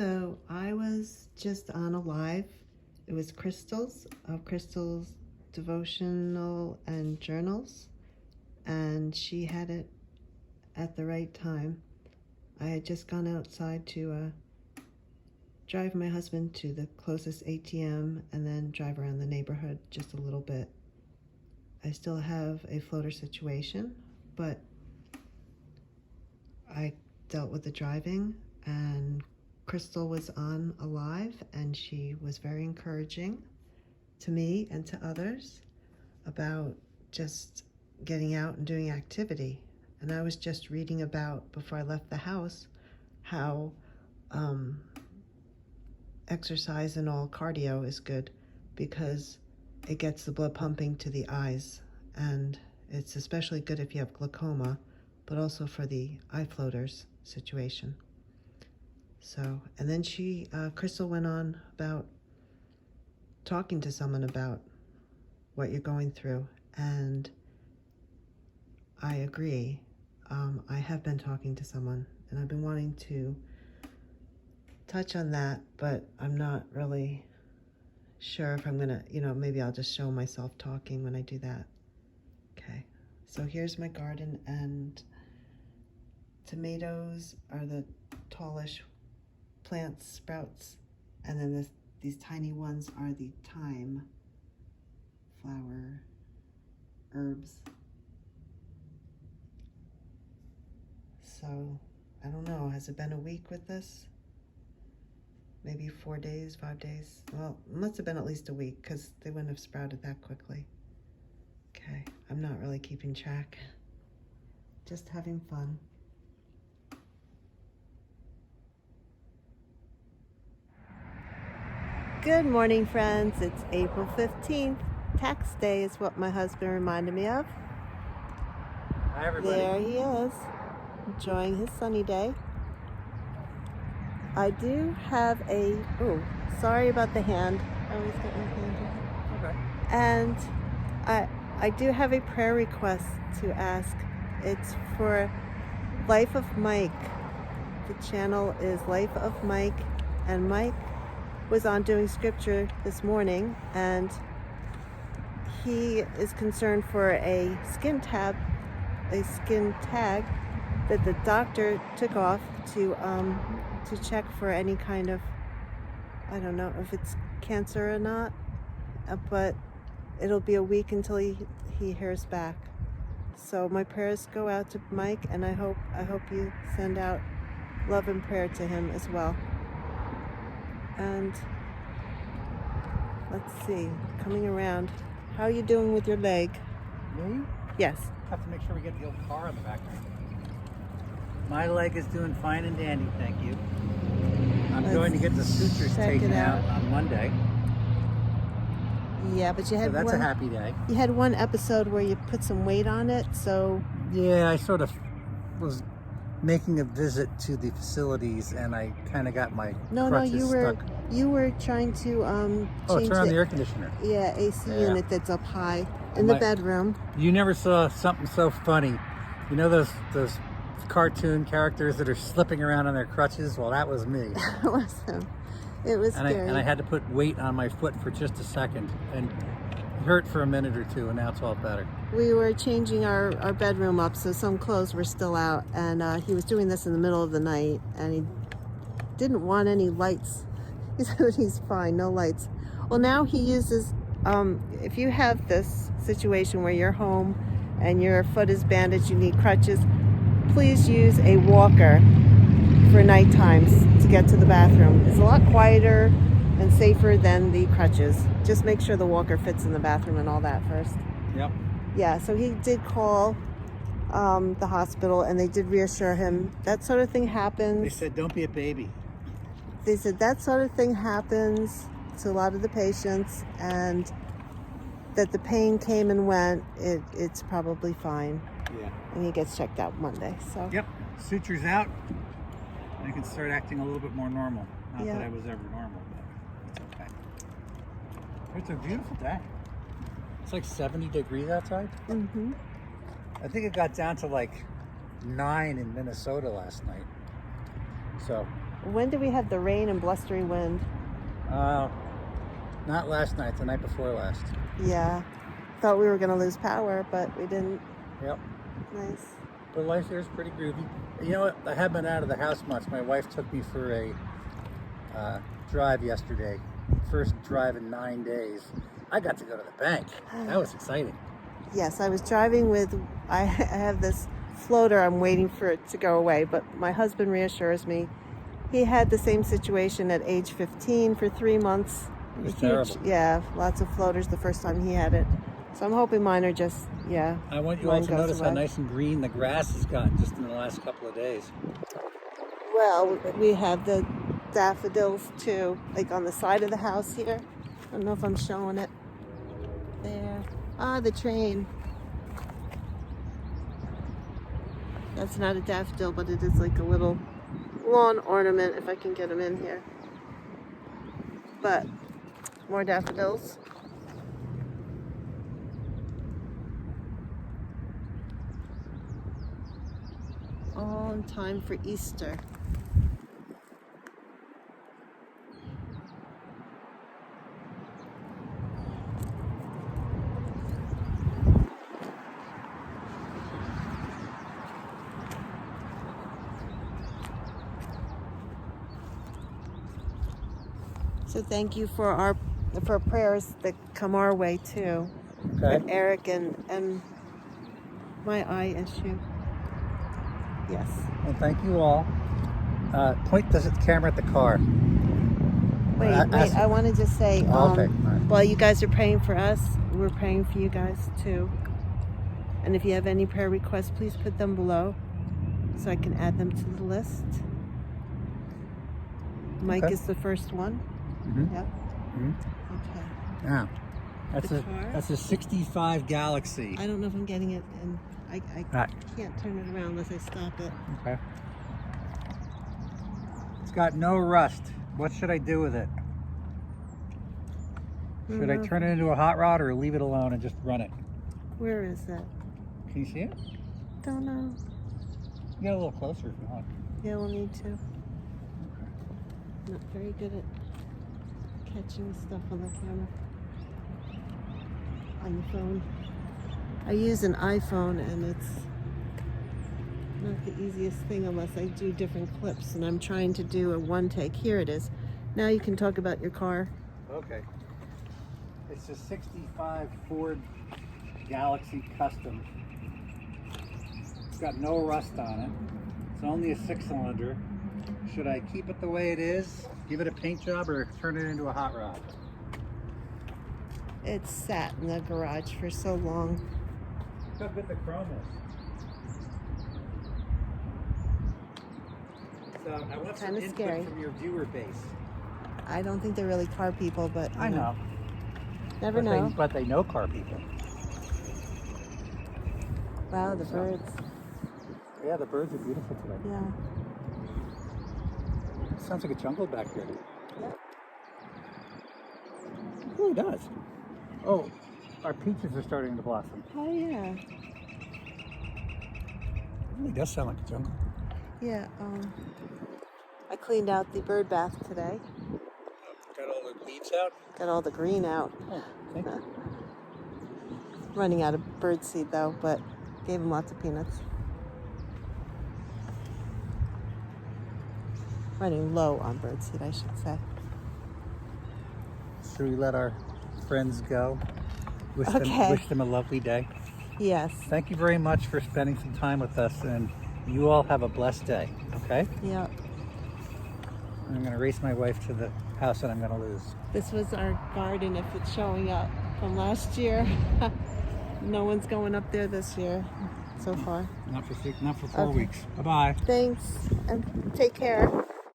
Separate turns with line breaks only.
So I was just on a live. It was Crystal's of Crystal's devotional and journals, and she had it at the right time. I had just gone outside to drive my husband to the closest ATM and then drive around the neighborhood just a little bit. I still have a floater situation, but I dealt with the driving, and Crystal was on a live, and she was very encouraging to me and to others about just getting out and doing activity. And I was just reading about, before I left the house, how exercise and all cardio is good because it gets the blood pumping to the eyes, and it's especially good if you have glaucoma, but also for the eye floaters situation. So, and then Crystal went on about talking to someone about what you're going through, and I agree. I have been talking to someone, and I've been wanting to touch on that, but I'm not really sure if I'm gonna, maybe I'll just show myself talking when I do that. Okay, so here's my garden, and tomatoes are the tallish plants, sprouts, and then these tiny ones are the thyme flower herbs. So I don't know, has it been a week with this? Maybe 4 days, 5 days? Well, it must have been at least a week because they wouldn't have sprouted that quickly. Okay, I'm not really keeping track. Just having fun. Good morning, friends. It's April 15th. Tax day is what my husband reminded me of.
Hi, everybody.
There he is, enjoying his sunny day. I do have sorry about the hand. I always get my hand in.
Okay.
And I do have a prayer request to ask. It's for Life of Mike. The channel is Life of Mike, and Mike was on doing scripture this morning, and he is concerned for a skin tag that the doctor took off to check for any kind of, I don't know if it's cancer or not, but it'll be a week until he hears back. So my prayers go out to Mike, and I hope you send out love and prayer to him as well. And let's see, coming around, how are you doing with your leg?
Me?
Yes.
Have to make sure we get the old car in the background. My leg is doing fine and dandy, thank you. I'm going to get the sutures taken out on Monday.
Yeah, but you had
that's a happy day.
You had one episode where you put some weight on it, so...
Yeah, I sort of was making a visit to the facilities, and I kind of got my crutches stuck.
You were trying to change
turn on the air conditioner.
Yeah, AC unit that's up high in the bedroom. You
never saw something so funny. You know those cartoon characters that are slipping around on their crutches? Well, that was me.
That was him. It was scary.
And I had to put weight on my foot for just a second, and it hurt for a minute or two, and now it's all better.
We were changing our bedroom up, so some clothes were still out, and he was doing this in the middle of the night, and he didn't want any lights. He said he's fine, no lights. Well, now he uses, if you have this situation where you're home and your foot is bandaged, you need crutches, please use a walker for night times to get to the bathroom. It's a lot quieter and safer than the crutches. Just make sure the walker fits in the bathroom and all that first.
Yep.
Yeah, so he did call the hospital, and they did reassure him that sort of thing happens.
They said, don't be a baby.
They said that sort of thing happens to a lot of the patients, and that the pain came and went. It's probably fine.
Yeah.
And he gets checked out Monday. So.
Yep. Sutures out. I can start acting a little bit more normal. Not that I was ever normal, but it's okay. It's a beautiful day. It's like 70 degrees outside.
Mm-hmm.
I think it got down to like 9 in Minnesota last night. So
When did we have the rain and blustery wind?
Not last night, the night before last.
Yeah. Thought we were going to lose power, but we didn't.
Yep.
Nice.
But life here is pretty groovy. You know what? I haven't been out of the house much. My wife took me for a drive yesterday. First drive in 9 days. I got to go to the bank. That was exciting.
Yes, I was driving with, I have this floater, I'm waiting for it to go away, but my husband reassures me. He had the same situation at age 15 for 3 months.
It was terrible.
Yeah, lots of floaters the first time he had it. So I'm hoping mine are just, yeah.
I want you all to notice how nice and green the grass has gotten just in the last couple of days.
Well, we have the daffodils too, like on the side of the house here. I don't know if I'm showing it. There. Ah, the train. That's not a daffodil, but it is like a little lawn ornament if I can get them in here. But more daffodils. All in time for Easter. So thank you for prayers that come our way too.
Okay.
For Eric and my eye issue. Yes.
Well, thank you all. Point the camera at the car.
Wait, I want to just say,
okay. All right.
While you guys are praying for us, we're praying for you guys too. And if you have any prayer requests, please put them below so I can add them to the list. Mike is the first one.
Mm-hmm.
Yep.
Mm-hmm.
Okay.
Now,
The car?
that's a 65 Galaxy.
I don't know if I'm getting it, and I can't turn it around unless I stop it.
Okay. It's got no rust. What should I do with it? Should I turn it into a hot rod or leave it alone and just run it?
Where is that?
Can you see it?
Don't know.
Get a little closer if you want.
Yeah, we'll need to. Not very good at catching stuff on the camera. On the phone. I use an iPhone and it's not the easiest thing unless I do different clips, and I'm trying to do a one take. Here it is. Now you can talk about your car.
Okay. It's a 65 Ford Galaxy Custom. It's got no rust on it. It's only a 6-cylinder. Should I keep it the way it is, give it a paint job, or turn it into a hot rod?
It's sat in the garage for so long.
Look how good the chrome is. So I want some
Kinda
input
scary.
from your viewer base.
I don't think they're really car people, but
I know.
Never know.
But they know car people.
Wow, the birds.
Yeah, the birds are beautiful today.
Yeah.
Sounds like a jungle back there.
Yep.
It really does. Oh, our peaches are starting to blossom.
Oh yeah.
It really does sound like a jungle.
Yeah. I cleaned out the bird bath today.
Got all the leaves out?
Got all the green out.
Oh, thank you.
Running out of bird seed though, but gave them lots of peanuts. Running low on bird seed, I should say.
Should we let our friends go? Wish them a lovely day.
Yes.
Thank you very much for spending some time with us, and you all have a blessed day, okay?
Yeah.
I'm going to race my wife to the house that I'm going to lose.
This was our garden, if it's showing up, from last year. No one's going up there this year so far.
Not for 4 weeks. Bye-bye.
Thanks, and take care.